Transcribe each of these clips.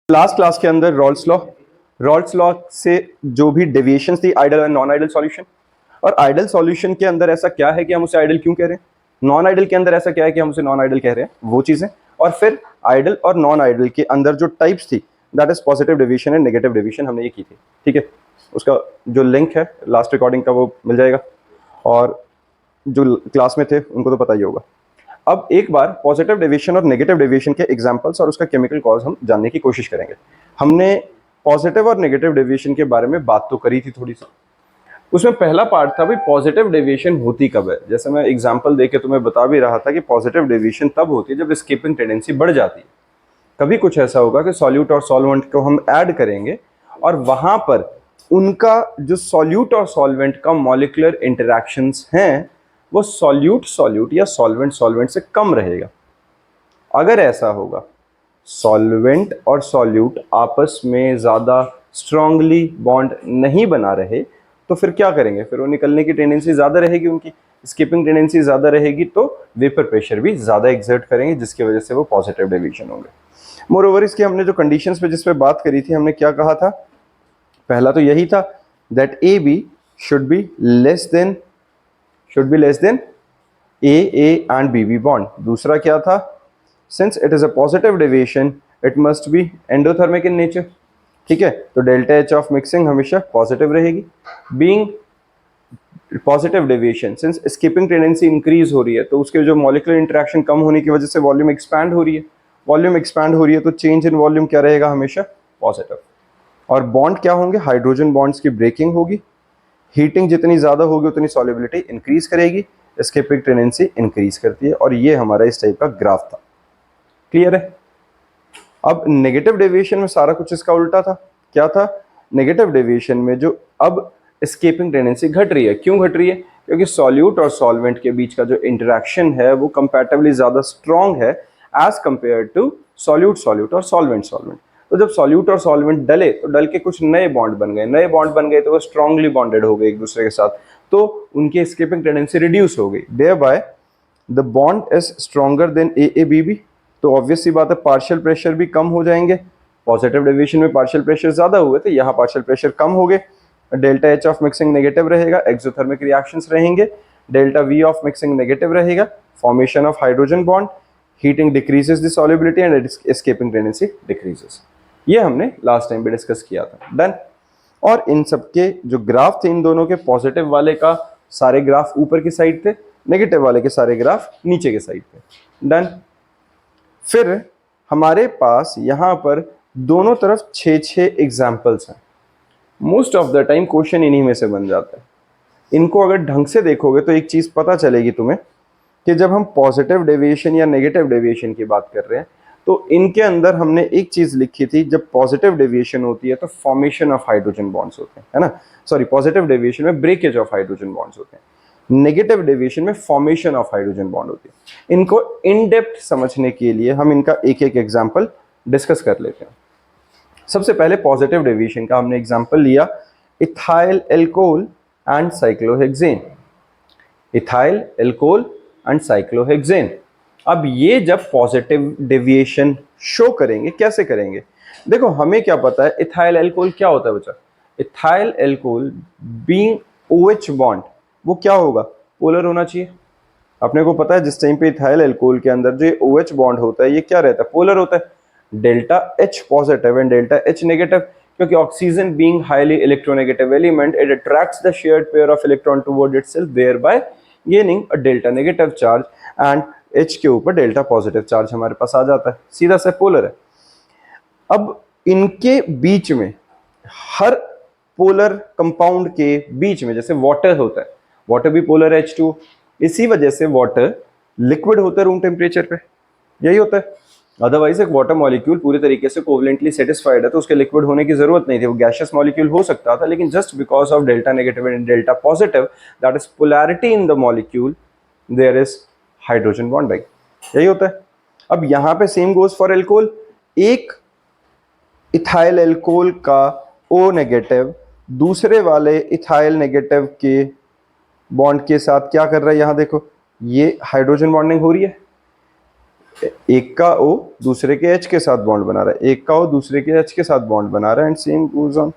Last class के अंदर Rawls law से जो भी डेविएशंस थी आइडल और नॉन आइडल सॉल्यूशन, और आइडल सॉल्यूशन के अंदर ऐसा क्या है कि हम उसे आइडल क्यों कह रहे हैं, नॉन आइडल के अंदर ऐसा क्या है कि हम उसे नॉन आइडल कह रहे हैं, वो चीजें, और फिर आइडल और नॉन आइडल के अंदर जो टाइप्स थी that is positive deviation and negative deviation, हमने ये की थी। ठीक है, उसका जो लिंक है लास्ट रिकॉर्डिंग का वो मिल जाएगा, और जो क्लास में थे उनको तो पता ही होगा। अब एक बार पॉजिटिव डेविएशन और नेगेटिव डेविएशन के एग्जांपल्स और उसका केमिकल कॉज हम जानने की कोशिश करेंगे। हमने पॉजिटिव और नेगेटिव डेविएशन के बारे में बात तो करी थी थोड़ी सी। उसमें पहला पार्ट था भाई पॉजिटिव डेविएशन होती कब है। जैसे मैं एग्जांपल देके तुम्हें बता भी रहा था कि पॉजिटिव डेविएशन तब होती है जब एस्केपिंग टेंडेंसी बढ़ जाती है। कभी कुछ ऐसा होगा कि सॉल्यूट और सॉल्वेंट को हम ऐड करेंगे और वहां पर उनका जो सॉल्यूट और सॉल्वेंट का मॉलिक्यूलर इंटरैक्शंस हैं वो सॉल्यूट सॉल्यूट या सॉल्वेंट सॉल्वेंट से कम रहेगा। अगर ऐसा होगा, सॉल्वेंट और सॉल्यूट आपस में ज़्यादा स्ट्रांगली बॉन्ड नहीं बना रहे तो फिर क्या करेंगे, फिर वो निकलने की टेंडेंसी ज़्यादा रहेगी, उनकी स्किपिंग टेंडेंसी ज़्यादा रहेगी, तो वेपर प्रेशर भी ज़्यादा एक्सर्ट करेंगे जिसकी वजह से वो पॉजिटिव डेविएशन होंगे। मोरओवर इसकी हमने जो कंडीशंस पे जिस पे बात करी थी, हमने क्या कहा था, पहला तो यही था that a b should be less than A and B b bond. दूसरा क्या था, since it is a positive deviation it must be endothermic in nature. ठीक है, तो डेल्टा एच ऑफ मिक्सिंग हमेशा पॉजिटिव रहेगी। Being positive deviation, since escaping tendency increase हो रही है तो उसके जो मॉलिक्यूलर इंटरेक्शन कम होने की वजह से वॉल्यूम एक्सपैंड हो रही है, तो चेंज इन वॉल्यूम क्या रहेगा, हमेशा पॉजिटिव। और बॉन्ड क्या होंगे, हाइड्रोजन बॉन्ड्स की ब्रेकिंग होगी, हीटिंग जितनी ज़्यादा होगी उतनी सॉल्युबिलिटी इंक्रीज करेगी, एस्केपिंग टेंडेंसी इंक्रीज करती है, और ये हमारा इस टाइप का ग्राफ था। क्लियर है। अब नेगेटिव डेविएशन में सारा कुछ इसका उल्टा था। क्या था, नेगेटिव डेविएशन में जो अब एस्केपिंग टेंडेंसी घट रही है। क्यों घट रही है, क्योंकि सॉल्यूट और सॉल्वेंट के बीच का जो इंटरेक्शन है वो कंपैरेटिवली ज़्यादा स्ट्रॉन्ग है as compare to solute solute और सॉल्वेंट सॉल्वेंट। तो जब सॉल्यूट और सॉल्वेंट डले तो डल के कुछ नए बॉन्ड बन गए, तो वो स्ट्रांगली बॉन्डेड हो गए एक दूसरे के साथ, तो उनकी एस्केपिंग टेंडेंसी रिड्यूस हो गई। Thereby the bond is stronger than A B B, तो ऑब्वियस सी बात है पार्शियल प्रेशर भी कम हो जाएंगे। पॉजिटिव डेविएशन में पार्शियल प्रेशर ज्यादा हुए थे, यहाँ पार्शियल प्रेशर कम हो गए। Delta H of mixing negative रहेगा, एक्सोथर्मिक रिएक्शंस रहेंगे। Delta V of mixing negative रहेगा, formation of hydrogen bond, heating decreases the solubility and escaping tendency decreases. ये हमने लास्ट टाइम भी डिस्कस किया था। डन। और इन सबके जो ग्राफ थे इन दोनों के, पॉजिटिव वाले का सारे ग्राफ ऊपर की साइड थे, नेगेटिव वाले के सारे ग्राफ नीचे के साइड थे। डन। फिर हमारे पास यहां पर दोनों तरफ 6-6 एग्जाम्पल्स हैं। Most of the time question इन्हीं में से बन जाता है। इनको अगर ढंग से देखोगे तो एक चीज पता चलेगी तुम्हें कि जब हम पॉजिटिव डेविएशन या नेगेटिव डेविएशन की बात कर रहे हैं तो इनके अंदर हमने एक चीज लिखी थी, जब पॉजिटिव डेविएशन होती है तो फॉर्मेशन ऑफ हाइड्रोजन बॉन्ड्स होते हैं, है ना। सॉरी, पॉजिटिव डेविएशन में ब्रेकेज ऑफ हाइड्रोजन बॉन्ड्स होते हैं, नेगेटिव डेविएशन में फॉर्मेशन ऑफ हाइड्रोजन बॉन्ड होती है। इनको इन डेप्थ समझने के लिए हम इनका एक एक एग्जाम्पल डिस्कस कर लेते हैं। सबसे पहले पॉजिटिव डेविएशन का हमने एग्जाम्पल लिया ethyl alcohol and cyclohexane. Ethyl alcohol and cyclohexane, अब ये जब पॉजिटिव डेविएशन शो करेंगे, कैसे करेंगे, देखो हमें क्या पता है इथाइल एल्कोहल क्या होता है बच्चा। Ethyl alcohol being OH bond, वो क्या होगा, पोलर होना चाहिए। अपने को पता है जिस टाइम पे इथाइल एल्कोहल के अंदर जो OH बॉन्ड होता है ये क्या रहता है, पोलर होता है। Delta H positive and delta H negative, क्योंकि oxygen being highly electronegative element it attracts the shared pair of electron toward itself, thereby gaining a delta negative charge, and H के ऊपर डेल्टा पॉजिटिव चार्ज हमारे पास आ जाता है, सीधा सा polar है। अब इनके बीच में, हर पोलर कंपाउंड के बीच में, जैसे वाटर होता है, वाटर भी पोलर है H2, इसी वजह से वाटर लिक्विड होता है रूम टेम्परेचर पे, यही होता है। अदरवाइज एक वाटर मॉलिक्यूल पूरे तरीके से कोवलेंटली सेटिस्फाइड है तो उसके लिक्विड होने की जरूरत नहीं थी, वो गैसियस मॉलिक्यूल हो सकता था, लेकिन just because of delta negative and delta positive, that is polarity in the molecule, there is hydrogen bonding, यही होता है। अब यहां पे सेम गोज फॉर एल्कोहल, एक इथाइल एल्कोहल का O नेगेटिव दूसरे वाले इथाइल नेगेटिव के बॉन्ड के साथ क्या कर रहा है, यहां देखो ये हाइड्रोजन बॉन्डिंग हो रही है, एक का O दूसरे के H के साथ बॉन्ड बना रहा है, एक का O दूसरे के H के साथ बॉन्ड बना रहा है, एंड सेम गोज ऑन,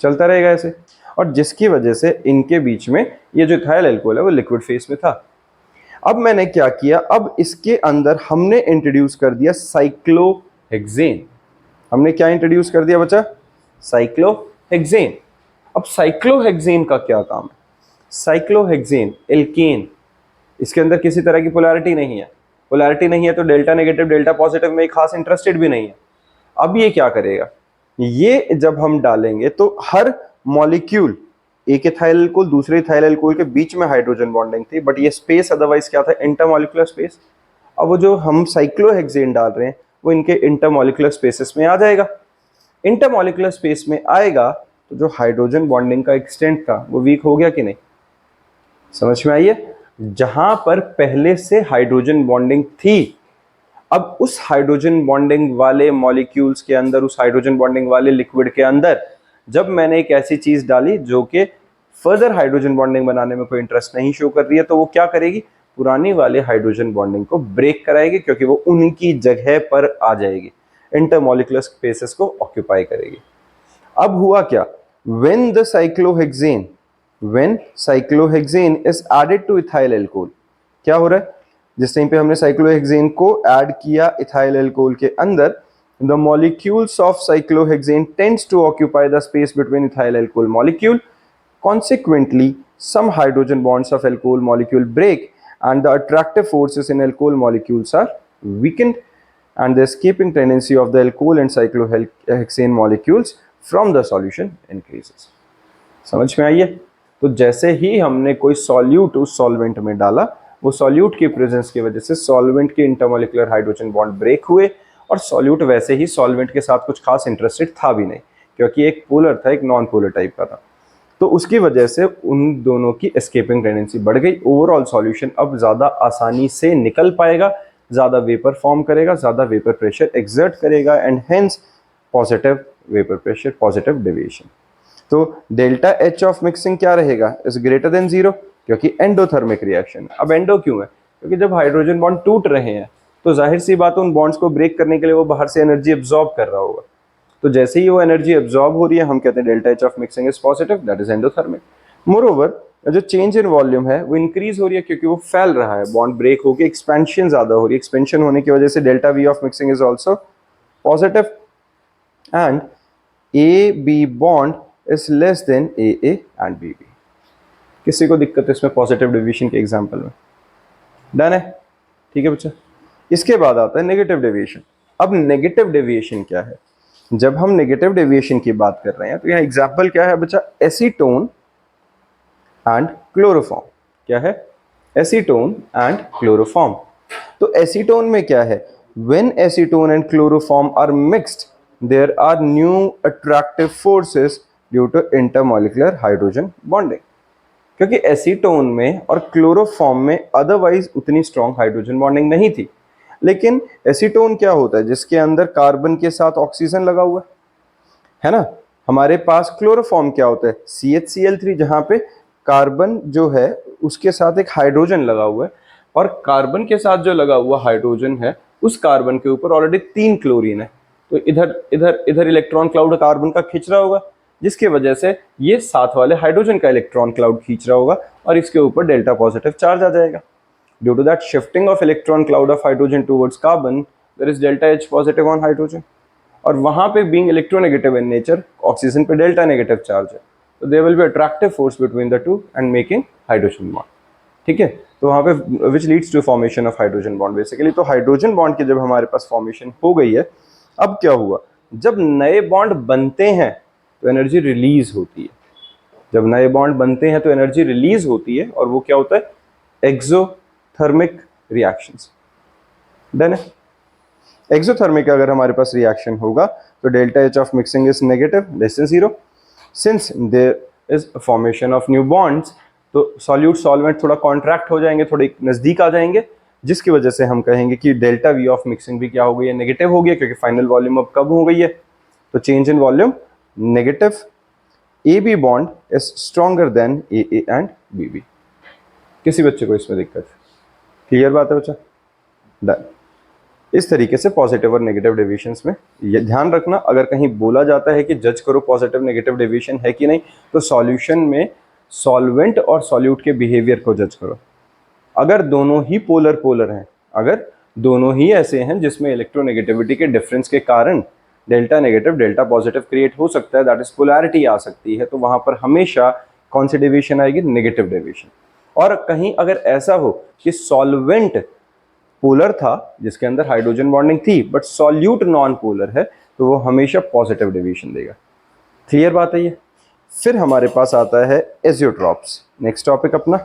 चलता रहेगा ऐसे। और जिसकी वजह से इनके बीच में ये जो इथाइल अल्कोहल है वो लिक्विड फेस में था। अब मैंने क्या किया, अब इसके अंदर हमने इंट्रोड्यूस कर दिया साइक्लोहेक्सेन। हमने क्या इंट्रोड्यूस कर दिया बच्चा? साइक्लोहेक्सेन। अब साइक्लोहेक्सेन का क्या काम है? साइक्लोहेक्सेन एल्केन, इसके अंदर किसी तरह की पोलैरिटी नहीं है। पोलैरिटी नहीं है तो डेल्टा नेगेटिव डेल्टा पॉजिटिव में खास इंटरेस्टेड भी नहीं है। अब ये क्या करेगा, ये जब हम डालेंगे तो हर मॉलिक्यूल, एक इथाइल अल्कोहल दूसरे इथाइल अल्कोहल के बीच में हाइड्रोजन बॉन्डिंग थी, बट ये स्पेस अदरवाइज क्या था? Intermolecular space. अब वो जो हम साइक्लोहेक्सेन डाल रहे हैं वो इनके इंटरमॉलिक्यूलर स्पेसेस में आ जाएगा। इंटरमॉलिक्यूलर स्पेस में आएगा तो जो हाइड्रोजन बॉन्डिंग का एक्सटेंट था वो वीक हो गया कि नहीं? समझ में आई है? जहां पर पहले से हाइड्रोजन बॉन्डिंग थी, अब उस हाइड्रोजन बॉन्डिंग वाले मॉलिक्यूल्स के अंदर, उस हाइड्रोजन बॉन्डिंग वाले लिक्विड के अंदर जब मैंने एक ऐसी चीज डाली जो कि फर्दर हाइड्रोजन बॉन्डिंग बनाने में कोई इंटरेस्ट नहीं शो कर रही है, तो वो क्या करेगी? पुरानी वाले हाइड्रोजन बॉन्डिंग को ब्रेक कराएगी, क्योंकि वो उनकी जगह पर आ जाएगी, इंटरमॉलिक्यूलर स्पेसेस को ऑक्यूपाई करेगी। अब हुआ क्या? when cyclohexane is added to ethyl alcohol, क्या हो रहा है? जिस टाइम पे हमने साइक्लोहेक्सेन को ऐड किया इथाइल अल्कोहल के अंदर, the molecules of cyclohexane tends to occupy the space between ethyl alcohol molecule. Consequently, some hydrogen bonds of alcohol molecule break and the attractive forces in alcohol molecules are weakened, and the escaping tendency of the alcohol and cyclohexane molecules from the solution increases. समझ में आई है? तो जैसे ही हमने कोई solute उस solvent में डाला, वो सॉल्यूट की प्रेजेंस की वजह से सॉल्वेंट के इंटरमॉलिक्यूलर हाइड्रोजन बॉन्ड ब्रेक हुए, और सॉल्यूट वैसे ही सॉल्वेंट के साथ कुछ खास इंटरेस्टेड था भी नहीं, क्योंकि एक पोलर था, एक नॉन पोलर टाइप का था। तो उसकी वजह से उन दोनों की एस्केपिंग टेंडेंसी बढ़ गई। ओवरऑल सॉल्यूशन अब ज़्यादा आसानी से निकल पाएगा, ज़्यादा वेपर फॉर्म करेगा, ज़्यादा वेपर प्रेशर एक्सर्ट करेगा, and hence positive vapour pressure, positive deviation. तो डेल्टा एच ऑफ मिक्सिंग क्या रहेगा? इज ग्रेटर देन जीरो, क्योंकि एंडोथर्मिक रिएक्शन। अब एंडो क्यों है? क्योंकि जब हाइड्रोजन बॉन्ड टूट रहे हैं तो जाहिर सी बात है उन बॉन्ड्स को ब्रेक करने के लिए वो बाहर से एनर्जी एब्जॉर्ब कर रहा होगा। तो जैसे ही वो एनर्जी एब्जॉर्ब हो रही है, हम कहते हैं delta H of mixing is positive, that is endothermic. Moreover जो चेंज इन वॉल्यूम है वो इंक्रीज हो रही है, क्योंकि वो फैल रहा है, बॉन्ड ब्रेक होकर एक्सपेंशन ज्यादा हो रही है। एक्सपेंशन होने की वजह से delta V of mixing is also positive, and A B bond is less than A and B B. किसी को दिक्कत है इसमें पॉजिटिव डेविएशन के एग्जांपल में? डन है? ठीक है बच्चा। इसके बाद आता है नेगेटिव डेविएशन। अब नेगेटिव डेविएशन क्या है? जब हम नेगेटिव डेविएशन की बात कर रहे हैं तो यहाँ एग्जांपल क्या है बच्चा? Acetone and chloroform. क्या है? Acetone and chloroform. तो एसीटोन में क्या है? When acetone and chloroform are mixed, there are new attractive forces due to intermolecular hydrogen bonding. क्योंकि एसीटोन में और क्लोरोफॉर्म में अदरवाइज उतनी स्ट्रॉन्ग हाइड्रोजन बॉन्डिंग नहीं थी, लेकिन एसीटोन क्या होता है? जिसके अंदर कार्बन के साथ ऑक्सीजन लगा हुआ है ना। हमारे पास क्लोरोफॉर्म क्या होता है? CH3, जहां पे कार्बन जो है उसके साथ एक हाइड्रोजन लगा हुआ है, और कार्बन के साथ जो लगा हुआ हाइड्रोजन है उस कार्बन के ऊपर ऑलरेडी 3 क्लोरीन है। तो इधर इधर इधर इलेक्ट्रॉन क्लाउड कार्बन का खींच रहा होगा, जिसकी वजह से ये साथ वाले हाइड्रोजन का इलेक्ट्रॉन क्लाउड खींच रहा होगा, और इसके ऊपर डेल्टा पॉजिटिव चार्ज आ जाएगा। Due to that shifting of electron cloud of hydrogen towards carbon, there is delta H positive on hydrogen, और वहां पे being electronegative in nature, oxygen पे डेल्टा नेगेटिव चार्ज है, तो there will be attractive force between the two and making hydrogen bond. ठीक है, तो वहां पे which leads to formation of hydrogen bond basically. तो हाइड्रोजन बॉन्ड की जब हमारे पास फॉर्मेशन हो गई है, अब क्या हुआ? जब नए बॉन्ड बनते हैं तो एनर्जी रिलीज होती है। जब नए बॉन्ड बनते हैं तो एनर्जी रिलीज होती है, और वो क्या होता है? Exothermic reactions. डन है? एक्सोथर्मिक अगर हमारे पास रिएक्शन होगा तो delta H of mixing is negative, less than zero. Since there is formation of new bonds, तो सॉल्यूट सॉल्वेंट थोड़ा कॉन्ट्रैक्ट हो जाएंगे, थोड़े नजदीक आ जाएंगे, जिसकी वजह से हम कहेंगे कि डेल्टा वी ऑफ मिक्सिंग भी क्या हो गई है? नेगेटिव हो गई है, क्योंकि फाइनल वॉल्यूम अब कम हो गई है, तो change in volume negative. A B bond is stronger than A and B B. किसी बच्चे को इसमें दिक्कत? क्लियर बात है बच्चा? डन। इस तरीके से पॉजिटिव और नेगेटिव डेविएशंस में ये ध्यान रखना, अगर कहीं बोला जाता है कि जज करो पॉजिटिव नेगेटिव डेविएशन है कि नहीं, तो सॉल्यूशन में सॉल्वेंट और सॉल्यूट के बिहेवियर को जज करो। अगर दोनों ही पोलर पोलर हैं, अगर दोनों ही ऐसे हैं जिसमें इलेक्ट्रोनेगेटिविटी के डिफरेंस के कारण delta negative delta positive create हो सकता है, दैट इज पोलैरिटी आ सकती है, तो वहां पर हमेशा कौन सी डेविएशन आएगी? Negative deviation. और कहीं अगर ऐसा हो कि सॉल्वेंट पोलर था जिसके अंदर हाइड्रोजन बॉन्डिंग थी बट सॉल्यूट नॉन पोलर है, तो वो हमेशा पॉजिटिव डेविएशन देगा। क्लियर बात है ये? फिर हमारे पास आता है एजियोट्रॉप्स। नेक्स्ट टॉपिक अपना,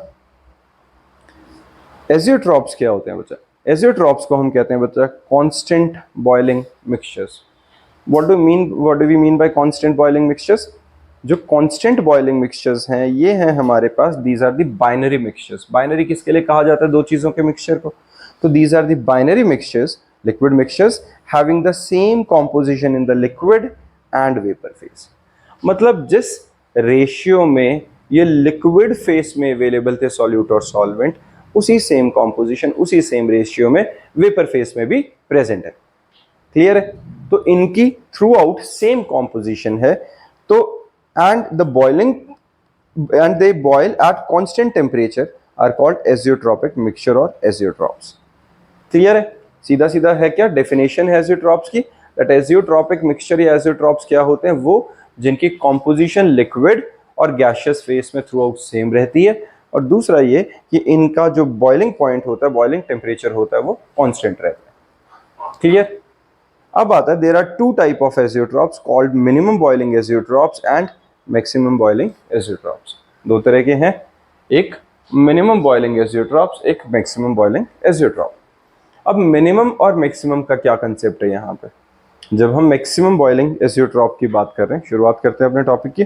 एजियोट्रॉप्स क्या होते हैं बच्चा? एजियोट्रॉप्स को हम कहते हैं बच्चा constant boiling mixtures. What do we mean by constant boiling mixtures? जो कांस्टेंट बॉइलिंग मिक्सचर्स हैं ये हैं हमारे पास, these are the binary mixtures. Binary किसके लिए कहा जाता है? दो चीजों के मिक्सचर को। तो these are the binary mixtures, liquid mixtures having the same composition in the liquid and vapour phase. मतलब जिस रेशियो में ये लिक्विड फेस में अवेलेबल थे सॉल्यूट और सॉल्वेंट, उसी सेम कॉम्पोजिशन उसी सेम रेशियो में वेपर फेस में भी प्रेजेंट है। क्लियर है? तो इनकी थ्रू आउट सेम कॉम्पोजिशन है। तो and the boiling and they boil at constant temperature are called azeotropic mixture और एजियोट्रॉप्स। क्लियर है? सीधा सीधा है क्या डेफिनेशन है एजियोट्रॉप्स की? दैट एजियोट्रॉपिक मिक्सचर या एजियोट्रॉप्स क्या होते हैं? वो जिनकी कॉम्पोजिशन लिक्विड और गैसियस फेस में थ्रू आउट सेम रहती है, और दूसरा ये कि इनका जो बॉइलिंग पॉइंट होता है, बॉइलिंग टेम्परेचर होता है, वो कांस्टेंट रहता है। क्लियर? अब आता है there are two type of azeotropes called minimum boiling azeotropes and maximum boiling azeotropes. दो तरह के हैं, एक मिनिमम बॉइलिंग एजियोट्रॉप्स, एक मैक्सिमम बॉइलिंग एजियोट्रॉप। अब मिनिमम और मैक्सिमम का क्या कंसेप्ट है यहाँ पे? जब हम मैक्सिमम बॉइलिंग एजियोट्रॉप की बात कर रहे हैं, शुरुआत करते हैं अपने टॉपिक की,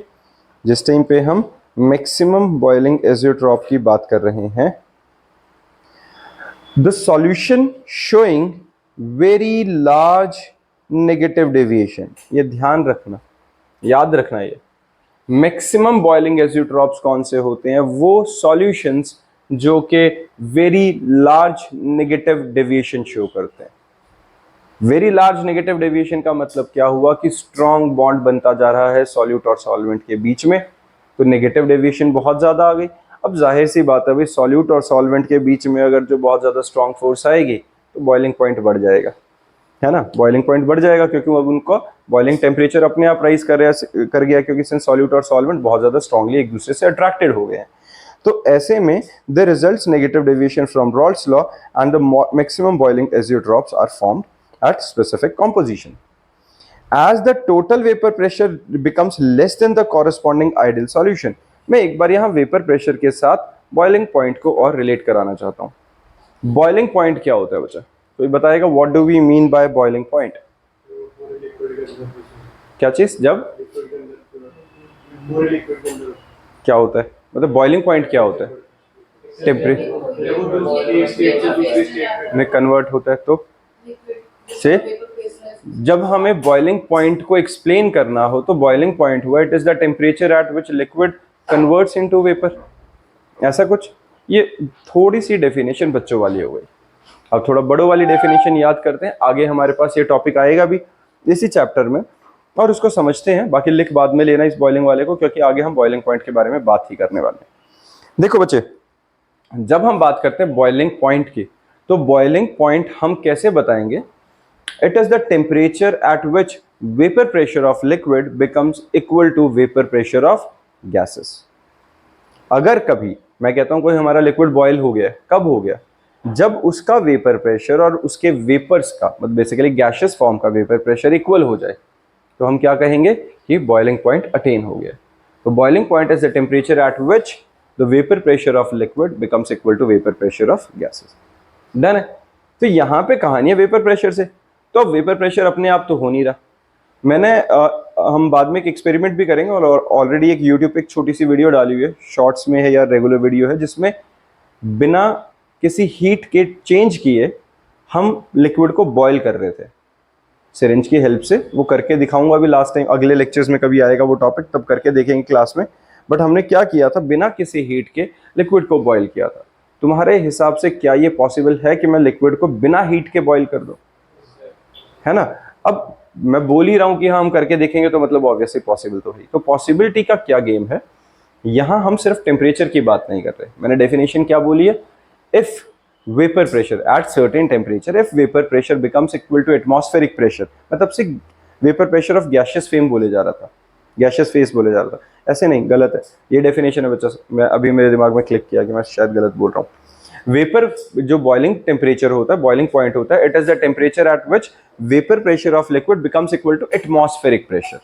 जिस टाइम पे हम मैक्सिमम बॉइलिंग एजियोट्रॉप की बात कर रहे हैं, the solution showing very large negative deviation. ये ध्यान रखना, याद रखना, ये मैक्सिमम बॉइलिंग एजियोट्रॉप्स कौन से होते हैं? वो सॉल्यूशंस जो कि very large negative deviation show करते हैं। वेरी लार्ज नेगेटिव डेविएशन का मतलब क्या हुआ? कि स्ट्रॉन्ग बॉन्ड बनता जा रहा है सॉल्यूट और सॉल्वेंट के बीच में, तो नेगेटिव डेविएशन बहुत ज़्यादा आ गई। अब जाहिर सी बात है भाई, सॉल्यूट और सॉल्वेंट के बीच में अगर जो बहुत ज़्यादा स्ट्रॉन्ग फोर्स आएगी तो बॉइलिंग पॉइंट बढ़ जाएगा, है ना? बॉइलिंग पॉइंट बढ़ जाएगा क्योंकि अब उनको बॉइलिंग टेम्परेचर अपने आप राइज कर गया, क्योंकि सिंस सॉल्यूट और सॉल्वेंट बहुत ज़्यादा स्ट्रांगली एक दूसरे से अट्रैक्टेड हो गए हैं। तो ऐसे में the results negative deviation from Raoult's law and the maximum boiling azeotropes are formed at specific composition. As the total vapor pressure becomes less than the corresponding ideal solution. मैं एक बार यहाँ वेपर प्रेशर के साथ boiling point को और relate कराना चाहता हूँ। बॉइलिंग पॉइंट क्या होता है बच्चा? कोई बताएगा what do we mean by boiling point? क्या चीज? जब क्या होता है, मतलब बॉइलिंग पॉइंट क्या होता है? टेम्परेचर में कन्वर्ट होता है, तो से जब हमें बॉइलिंग पॉइंट को एक्सप्लेन करना हो तो बॉइलिंग पॉइंट हुआ it is the temperature at which liquid converts into vapour, ऐसा कुछ। ये थोड़ी सी डेफिनेशन बच्चों वाली हो गई। अब थोड़ा बड़ों वाली डेफिनेशन याद करते हैं, आगे हमारे पास ये टॉपिक आएगा भी इसी चैप्टर में और उसको समझते हैं। बाकी लिख बाद में लेना इस बॉइलिंग वाले को, क्योंकि आगे हम बॉइलिंग पॉइंट के बारे में बात ही करने वाले हैं। देखो बच्चे, जब हम बात करते हैं बॉइलिंग पॉइंट की, तो बॉइलिंग पॉइंट हम कैसे बताएंगे? It is the temperature at which vapor pressure of liquid becomes equal to vapor pressure of gases. अगर कभी मैं कहता हूं कोई हमारा लिक्विड बॉयल हो गया, कब हो गया? जब उसका वेपर प्रेशर और उसके वेपर्स का, मतलब बेसिकली गैसियस फॉर्म का वेपर प्रेशर इक्वल हो जाए, तो हम क्या कहेंगे कि बॉइलिंग पॉइंट अटेन हो गया। तो boiling point is the temperature at which the vapour pressure of liquid becomes equal to vapour pressure of gases. Done है? तो यहाँ पे कहानी है वेपर प्रेशर से। तो अब वेपर प्रेशर अपने आप तो हो नहीं रहा। मैंने हम बाद में एक एक्सपेरिमेंट भी करेंगे और ऑलरेडी एक यूट्यूब पे एक छोटी सी वीडियो डाली हुई है, शॉर्ट्स में है या रेगुलर वीडियो है, जिसमें बिना किसी हीट के चेंज किए हम लिक्विड को बॉयल कर रहे थे सिरिंज की हेल्प से। वो करके दिखाऊंगा अभी लास्ट टाइम, अगले लेक्चर्स में कभी आएगा वो टॉपिक, तब करके देखेंगे क्लास में। बट हमने क्या किया था, बिना किसी हीट के लिक्विड को बॉयल किया था। तुम्हारे हिसाब से क्या ये पॉसिबल है कि मैं लिक्विड को बिना हीट के बॉयल कर दूं? है ना। अब मैं बोल ही रहा हूं कि हाँ हम करके देखेंगे तो मतलब ऑब्वियसली पॉसिबल तो है। तो पॉसिबिलिटी का क्या गेम है, यहां हम सिर्फ टेम्परेचर की बात नहीं कर रहे। मैंने डेफिनेशन क्या बोली है, if vapour pressure at certain temperature, if vapour pressure becomes equal to atmospheric pressure, मतलब से vapour pressure of gaseous phase बोले जा रहा था, गैशियस फेस बोले जा रहा था, ऐसे नहीं, गलत है, ये डेफिनेशन है बच्चा, मैं अभी मेरे दिमाग में क्लिक किया कि मैं शायद गलत बोल रहा हूँ। वेपर जो बॉइलिंग टेम्परेचर होता है, बॉइलिंग पॉइंट होता है, it is the temperature at which vapour pressure of liquid becomes equal to atmospheric pressure.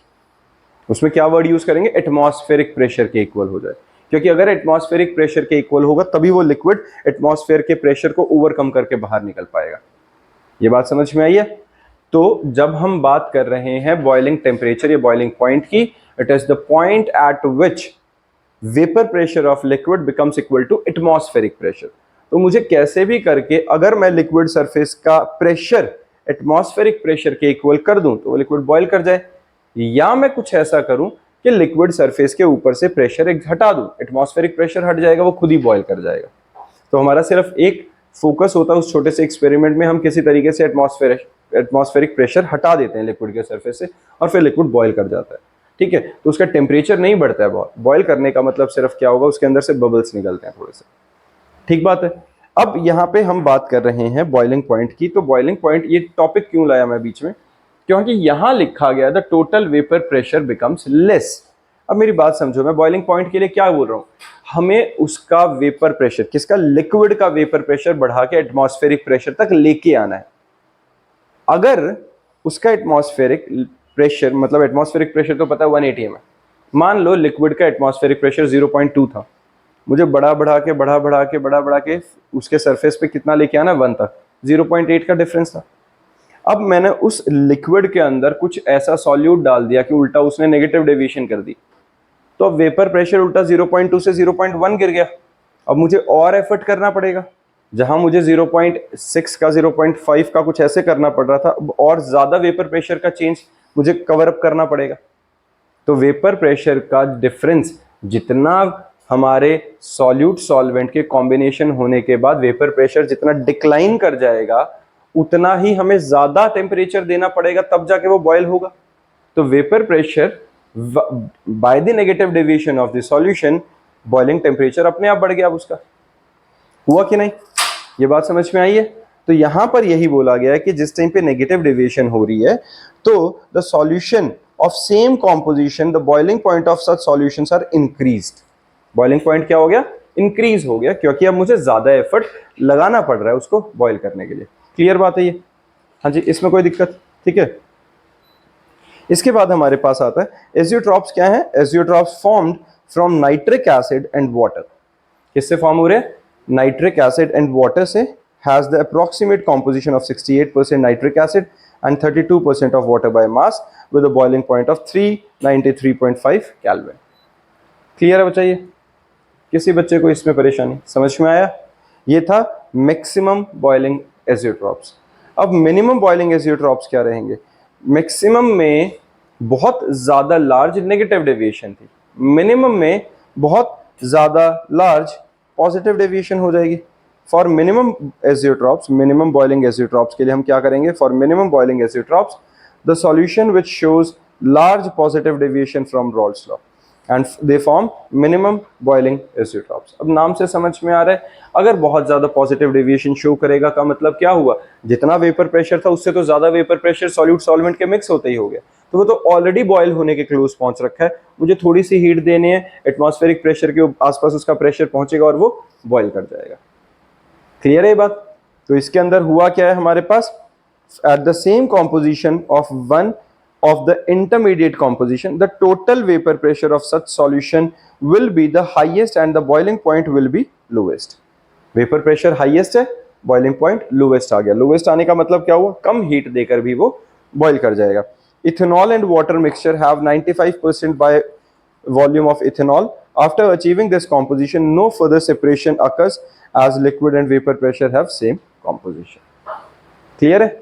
उसमें क्या वर्ड यूज करेंगे, एटमॉस्फेरिक प्रेशर के इक्वल हो जाए, क्योंकि अगर एटमॉस्फेरिक प्रेशर के इक्वल होगा तभी वो लिक्विड एटमॉस्फेयर के प्रेशर को ओवरकम करके बाहर निकल पाएगा। ये बात समझ में आई है। तो जब हम बात कर रहे हैं बॉइलिंग टेम्परेचर या बॉइलिंग पॉइंट की, it is the point at which vapour pressure of liquid becomes equal to atmospheric pressure. तो मुझे कैसे भी करके अगर मैं लिक्विड सरफेस का प्रेशर एटमॉस्फेरिक प्रेशर के इक्वल कर दूं तो वो लिक्विड बॉइल कर जाए, या मैं कुछ ऐसा करूं कि लिक्विड सरफेस के ऊपर से प्रेशर एक हटा दूं, एटमॉस्फेरिक प्रेशर हट जाएगा, वो खुद ही बॉइल कर जाएगा। तो हमारा सिर्फ एक फोकस होता है उस छोटे से एक्सपेरिमेंट में, हम किसी तरीके से एटमॉस्फेरिक प्रेशर हटा देते हैं लिक्विड के सरफेस से और फिर लिक्विड बॉइल कर जाता है। ठीक है, तो उसका टेम्परेचर नहीं बढ़ता है बहुत, बॉइल करने का मतलब सिर्फ क्या होगा, उसके अंदर से बबल्स निकलते हैं थोड़े से। ठीक बात है। अब यहाँ पे हम बात कर रहे हैं बॉइलिंग पॉइंट की। तो बॉइलिंग पॉइंट, ये टॉपिक क्यों लाया मैं बीच में, क्योंकि यहां लिखा गया the total vapour pressure becomes less. अब मेरी बात समझो, मैं बॉइलिंग पॉइंट के लिए क्या बोल रहा हूं, हमें उसका वेपर प्रेशर, किसका, लिक्विड का वेपर प्रेशर बढ़ा के एटमॉस्फेरिक प्रेशर तक लेके आना है। अगर उसका एटमॉस्फेरिक प्रेशर, मतलब एटमॉस्फेरिक प्रेशर तो पता है 180 है, मान लो लिक्विड का एटमॉस्फेरिक प्रेशर 0.2 था, मुझे बढ़ा बढ़ा के उसके सरफेस पे कितना लेके आना, 1 तक, 0.8 का डिफरेंस था। अब मैंने उस लिक्विड के अंदर कुछ ऐसा सॉल्यूट डाल दिया कि उल्टा उसने नेगेटिव डेविएशन कर दी, तो अब वेपर प्रेशर उल्टा 0.2 से 0.1 गिर गया। अब मुझे और एफर्ट करना पड़ेगा, जहां मुझे 0.6 का 0.5 का कुछ ऐसे करना पड़ रहा था, अब और ज्यादा वेपर प्रेशर का चेंज मुझे कवर अप करना पड़ेगा। तो वेपर प्रेशर का डिफरेंस जितना हमारे सॉल्यूट सॉल्वेंट के कॉम्बिनेशन होने के बाद वेपर प्रेशर जितना डिक्लाइन कर जाएगा, उतना ही हमें ज्यादा टेम्परेचर देना पड़ेगा, तब जाके वो बॉयल होगा। तो vapour pressure by the negative deviation of the solution, boiling temperature अपने आप बढ़ गया। अब उसका हुआ कि नहीं, ये बात समझ में आई है। तो यहां पर यही बोला गया है कि जिस टाइम पे नेगेटिव डेविएशन हो रही है, तो the solution of same composition, the boiling point of such solutions are increased. Boiling point क्या हो गया, इंक्रीज हो गया, क्योंकि अब मुझे ज्यादा एफर्ट लगाना पड़ रहा है उसको बॉइल करने के लिए। क्लियर बात है ये, हाँ जी, इसमें कोई दिक्कत, ठीक है। इसके बाद हमारे पास आता है एजियोट्रॉप्स। क्या है, azeotropes formed from nitric acid and water. किससे फॉर्म हो रहे हैं, नाइट्रिक एसिड एंड वाटर से। Has the approximate composition of 68% nitric acid and 32% of water by mass with a boiling point of 393.5 Kelvin। Clear है बच्चा, ये किसी बच्चे को इसमें परेशानी समझ में आया। ये था मैक्सिमम बॉइलिंग एजियोट्रॉप्स। अब मिनिमम बॉइलिंग एजियोट्रॉप्स क्या रहेंगे, मैक्सिमम में बहुत ज्यादा लार्ज नेगेटिव डेविएशन थी, मिनिमम में बहुत ज्यादा लार्ज पॉजिटिव डेविएशन हो जाएगी। For minimum azeotropes, minimum boiling azeotropes के लिए हम क्या करेंगे, for minimum boiling azeotropes the solution which shows large positive deviation from Raoult's law and they form minimum boiling azeotropes. अब नाम से समझ में आ रहा है, अगर बहुत ज्यादा पॉजिटिव डेविएशन शो करेगा का मतलब क्या हुआ, जितना वेपर प्रेशर था उससे तो ज्यादा वेपर प्रेशर सॉल्यूट सॉल्वेंट के मिक्स होते ही हो गया, तो वो तो ऑलरेडी बॉयल होने के क्लोज पहुंच रखा है, मुझे थोड़ी सी हीट देनी है, एटमॉस्फेरिक प्रेशर के आसपास उसका प्रेशर पहुंचेगा और वो बॉयल कर जाएगा। क्लियर है ये बात। तो इसके अंदर हुआ क्या है हमारे पास, at the same composition of one of the intermediate composition, the total vapor pressure of such solution will be the highest and the boiling point will be lowest। vapor pressure highest है, boiling point lowest आ गया। lowest आने का मतलब क्या हुआ, कम heat देकर भी वो बॉयल कर जाएगा। ethanol and water mixture have 95% by volume of ethanol। after achieving this composition no further separation occurs as liquid and vapor pressure have same composition। Clear है,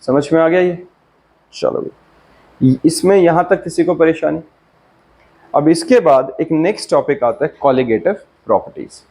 समझ में आ गया ये। चलो इसमें यहां तक किसी को परेशानी। अब इसके बाद एक नेक्स्ट टॉपिक आता है कॉलिगेटिव प्रॉपर्टीज।